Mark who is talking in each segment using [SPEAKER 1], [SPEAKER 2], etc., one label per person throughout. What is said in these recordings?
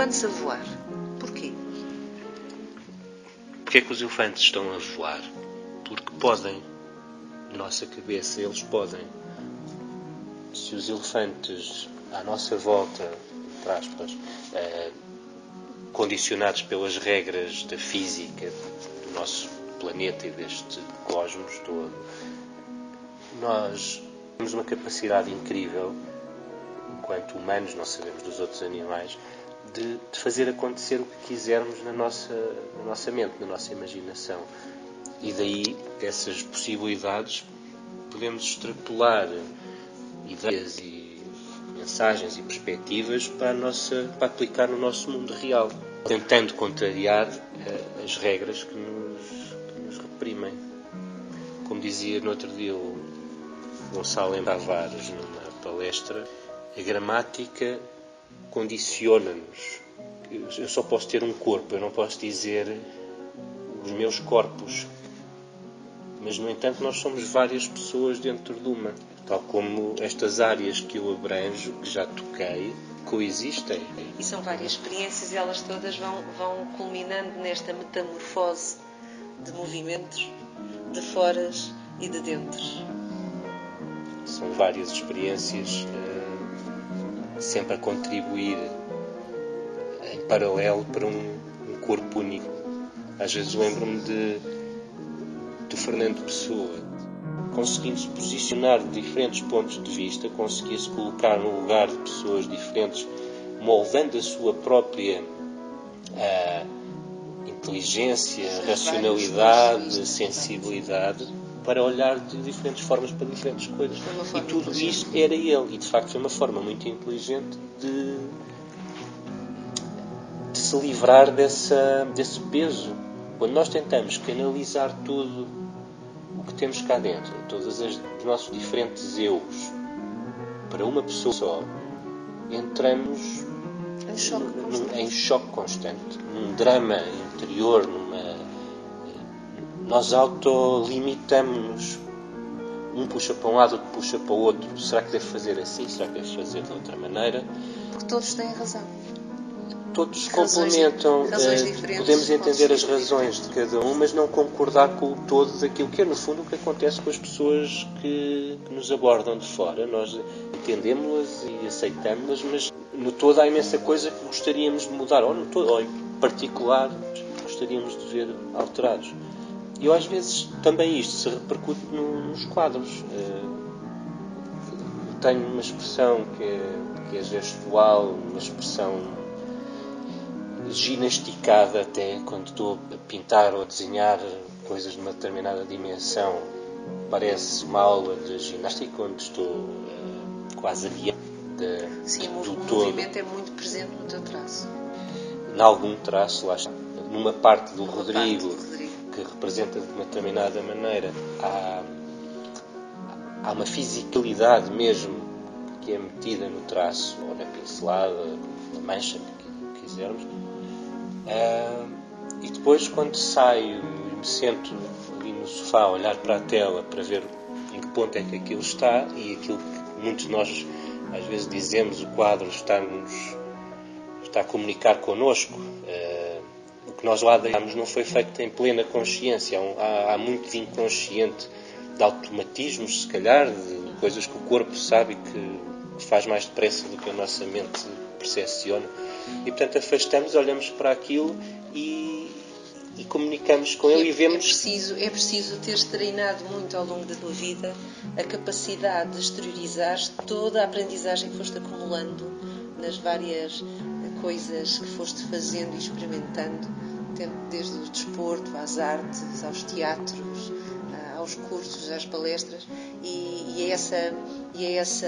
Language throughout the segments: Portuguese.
[SPEAKER 1] elefantes a voar. Porquê?
[SPEAKER 2] Porquê é que os elefantes estão a voar? Porque podem. Na nossa cabeça, eles podem. Se os elefantes à nossa volta, entre aspas, condicionados pelas regras da física do nosso planeta e deste cosmos todo, nós temos uma capacidade incrível, enquanto humanos, não sabemos dos outros animais, de fazer acontecer o que quisermos na nossa mente, na nossa imaginação. E daí, essas possibilidades, podemos extrapolar ideias e mensagens e perspectivas para aplicar no nosso mundo real, tentando contrariar as regras que nos reprimem. Como dizia no outro dia o Gonçalo M. Tavares numa palestra, a gramática condiciona-nos. Eu só posso ter um corpo, eu não posso dizer os meus corpos. Mas, no entanto, nós somos várias pessoas dentro de uma. Tal como estas áreas que eu abranjo, que já toquei, coexistem.
[SPEAKER 1] E são várias experiências e elas todas vão culminando nesta metamorfose de movimentos, de foras e de dentros.
[SPEAKER 2] São várias experiências sempre a contribuir em paralelo para um corpo único. Às vezes lembro-me do Fernando Pessoa, conseguindo-se posicionar de diferentes pontos de vista, conseguia-se colocar no lugar de pessoas diferentes, moldando a sua própria inteligência, racionalidade, sensibilidade, para olhar de diferentes formas para diferentes coisas. E tudo isso era ele. E, de facto, foi uma forma muito inteligente de se livrar desse peso. Quando nós tentamos canalizar tudo o que temos cá dentro, todos os nossos diferentes eus, para uma pessoa só, entramos em choque constante, num drama interior, nós autolimitamos-nos. Um puxa para um lado, outro puxa para o outro. Será que deve fazer assim? Será que deve fazer de outra maneira?
[SPEAKER 1] Porque todos têm razão.
[SPEAKER 2] Todos complementam. Podemos entender as razões de cada um, mas não concordar com o todo daquilo que é, no fundo, o que acontece com as pessoas que nos abordam de fora. Nós entendemos-las e aceitamos-las, mas no todo há imensa coisa que gostaríamos de mudar, ou no todo, ou em particular, gostaríamos de ver alterados. E eu, às vezes, também isto se repercute nos quadros. Tenho uma expressão que é gestual, uma expressão ginasticada até, quando estou a pintar ou a desenhar coisas de uma determinada dimensão. Parece uma aula de ginástica onde estou quase a guiar do todo.
[SPEAKER 1] O movimento é muito presente no teu traço.
[SPEAKER 2] Em algum traço, lá está. Numa parte do Rodrigo, que representa de uma determinada maneira, há uma fisicalidade mesmo que é metida no traço, ou na pincelada, na mancha, que quisermos. E depois, quando saio e me sento ali no sofá a olhar para a tela para ver em que ponto é que aquilo está, e aquilo que muitos de nós às vezes dizemos, o quadro está a comunicar connosco. O que nós lá deixamos não foi feito em plena consciência. Há muito de inconsciente, de automatismos, se calhar, de coisas que o corpo sabe e que faz mais depressa do que a nossa mente percepciona. E, portanto, afastamos, olhamos para aquilo e comunicamos com ele e vemos...
[SPEAKER 1] É preciso teres treinado muito ao longo da tua vida a capacidade de exteriorizar toda a aprendizagem que foste acumulando nas várias coisas que foste fazendo e experimentando, desde o desporto, às artes, aos teatros, aos cursos, às palestras, e é essa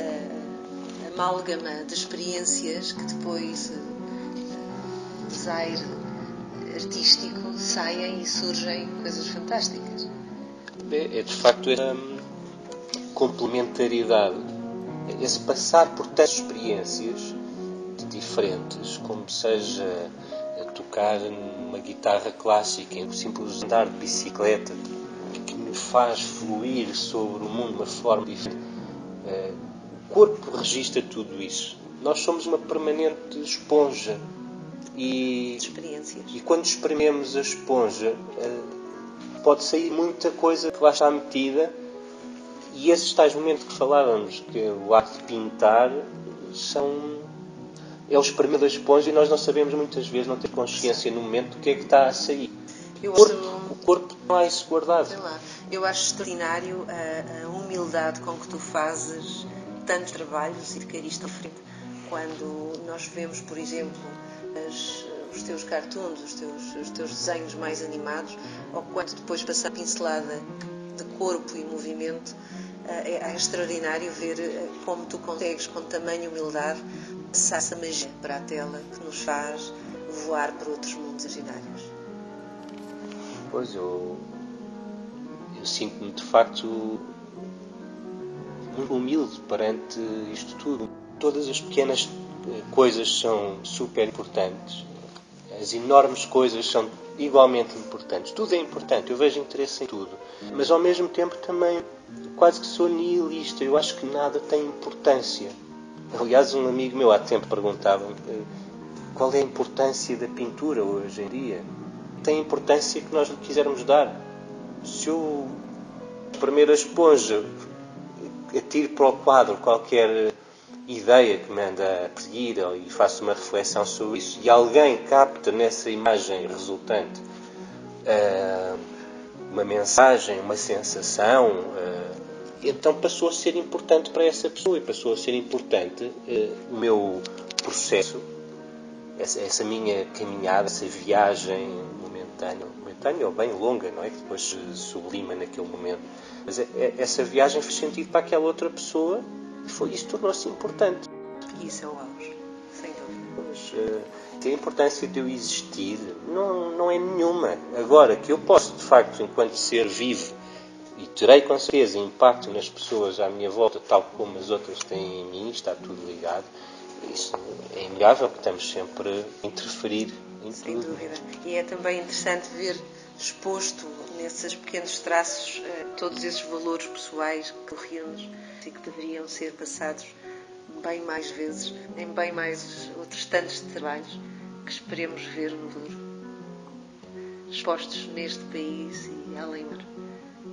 [SPEAKER 1] amálgama de experiências que depois, desaire artístico, saem e surgem coisas fantásticas.
[SPEAKER 2] É de facto essa complementaridade, esse passar por tantas experiências diferentes, como seja a tocar uma guitarra clássica, o simples andar de bicicleta, que me faz fluir sobre o mundo de uma forma diferente. O corpo registra tudo isso. Nós somos uma permanente esponja E
[SPEAKER 1] experiências.
[SPEAKER 2] E quando esprememos a esponja, pode sair muita coisa que lá está metida. E esses tais momentos que falávamos, que é o ato de pintar, é o espremer da esponja e nós não sabemos muitas vezes, não temos consciência no momento do que é que está a sair. O corpo não há isso guardado.
[SPEAKER 1] Sei lá, eu acho extraordinário a humildade com que tu fazes tantos trabalhos e de cariz tão frente. Quando nós vemos, por exemplo, os teus cartoons, os teus desenhos mais animados, ou quando depois passar a pincelada de corpo e movimento, é extraordinário ver como tu consegues, com tamanha humildade, passar essa magia para a tela que nos faz voar para outros mundos imaginários.
[SPEAKER 2] Pois, eu sinto-me de facto muito humilde perante isto tudo. Todas as pequenas coisas são super importantes. As enormes coisas são igualmente importantes. Tudo é importante, eu vejo interesse em tudo. Mas ao mesmo tempo também quase que sou nihilista. Eu acho que nada tem importância. Aliás, um amigo meu há tempo perguntava-me qual é a importância da pintura hoje em dia. Tem a importância que nós lhe quisermos dar. Se eu espremer a esponja, atiro para o quadro qualquer ideia que me anda a perseguir e faço uma reflexão sobre isso e alguém capta nessa imagem resultante uma mensagem, uma sensação, então passou a ser importante para essa pessoa e passou a ser importante o meu processo, essa minha caminhada, essa viagem momentânea ou bem longa, não é? Que depois se sublima naquele momento. Mas essa viagem fez sentido para aquela outra pessoa e isso tornou-se importante.
[SPEAKER 1] E isso é o auge, sem
[SPEAKER 2] Mas
[SPEAKER 1] dúvida.
[SPEAKER 2] a importância de eu existir não é nenhuma. Agora, que eu posso, de facto, enquanto ser vivo, e terei com certeza impacto nas pessoas à minha volta, tal como as outras têm em mim, está tudo ligado, isso é inegável que estamos sempre a interferir em tudo.
[SPEAKER 1] Sem dúvida. E é também interessante ver exposto nesses pequenos traços todos esses valores pessoais que corremos e que deveriam ser passados bem mais vezes, em bem mais outros tantos trabalhos que esperemos ver no futuro, expostos neste país e além do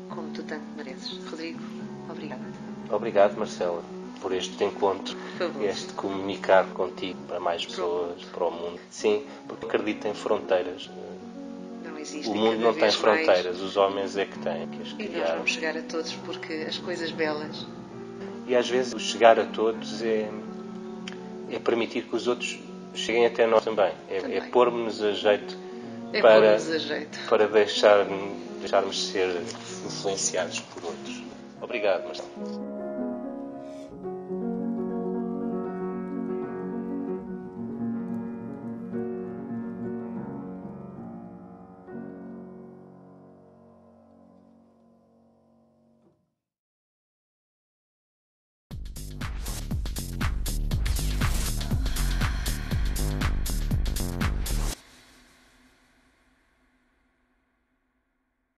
[SPEAKER 1] como tu tanto mereces. Rodrigo, obrigada.
[SPEAKER 2] Obrigado, Marcela, por este encontro, este comunicar contigo para mais pessoas, para o mundo. Sim, porque acredito em fronteiras.
[SPEAKER 1] Não existe.
[SPEAKER 2] O mundo não tem fronteiras,
[SPEAKER 1] mais.
[SPEAKER 2] Os homens é que têm que as criar.
[SPEAKER 1] E nós vamos chegar a todos porque as coisas belas.
[SPEAKER 2] E às vezes o chegar a todos é permitir que os outros cheguem até nós também. É pôr-nos a jeito para deixarmos ser influenciados por outros. Obrigado, Marcelo.